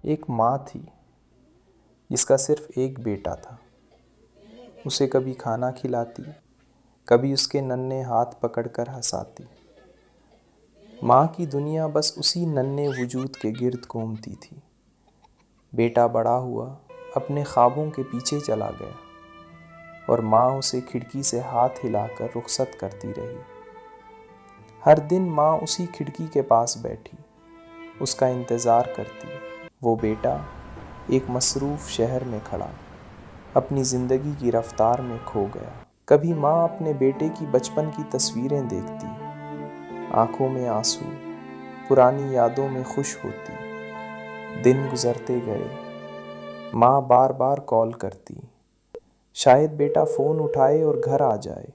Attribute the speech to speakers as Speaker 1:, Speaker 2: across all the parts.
Speaker 1: एक माँ थी जिसका सिर्फ एक बेटा था। उसे कभी खाना खिलाती, कभी उसके नन्हे हाथ पकड़कर हंसाती। माँ की दुनिया बस उसी नन्हे वजूद के गिर्द घूमती थी। बेटा बड़ा हुआ, अपने ख्वाबों के पीछे चला गया और माँ उसे खिड़की से हाथ हिलाकर रुखसत करती रही। हर दिन माँ उसी खिड़की के पास बैठी, उसका इंतज़ार करती। वो बेटा एक मसरूफ़ शहर में खड़ा अपनी ज़िंदगी की रफ्तार में खो गया। कभी माँ अपने बेटे की बचपन की तस्वीरें देखती, आंखों में आंसू, पुरानी यादों में खुश होती। दिन गुजरते गए, माँ बार बार कॉल करती, शायद बेटा फ़ोन उठाए और घर आ जाए।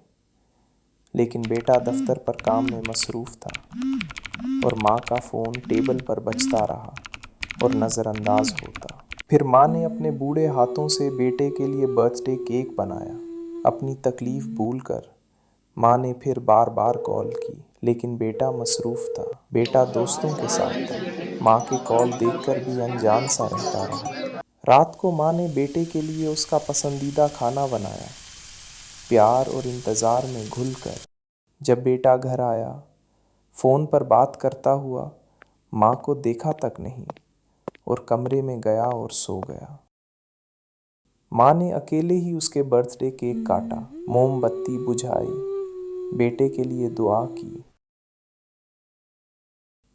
Speaker 1: लेकिन बेटा दफ्तर पर काम में मसरूफ़ था और माँ का फ़ोन टेबल पर बजता रहा और नज़रअंदाज होता। फिर माँ ने अपने बूढ़े हाथों से बेटे के लिए बर्थडे केक बनाया। अपनी तकलीफ़ भूलकर माँ ने फिर बार बार कॉल की, लेकिन बेटा मसरूफ़ था। बेटा दोस्तों के साथ था। माँ के कॉल देखकर भी अनजान सा रहता रहा। रात को माँ ने बेटे के लिए उसका पसंदीदा खाना बनाया, प्यार और इंतज़ार में घुलकर। जब बेटा घर आया, फ़ोन पर बात करता हुआ, माँ को देखा तक नहीं और कमरे में गया और सो गया। माँ ने अकेले ही उसके बर्थडे केक काटा, मोमबत्ती बुझाई, बेटे के लिए दुआ की।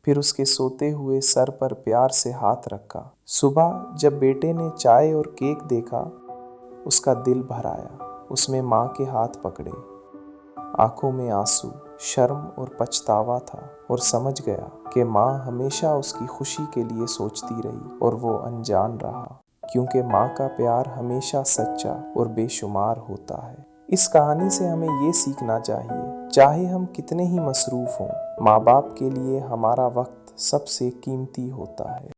Speaker 1: फिर उसके सोते हुए सर पर प्यार से हाथ रखा। सुबह जब बेटे ने चाय और केक देखा, उसका दिल भर आया। उसमें माँ के हाथ पकड़े, आंखों में आंसू, शर्म और पछतावा था और समझ गया कि माँ हमेशा उसकी खुशी के लिए सोचती रही और वो अनजान रहा, क्योंकि माँ का प्यार हमेशा सच्चा और बेशुमार होता है। इस कहानी से हमें ये सीखना चाहिए, चाहे हम कितने ही मसरूफ़ हों, माँ बाप के लिए हमारा वक्त सबसे कीमती होता है।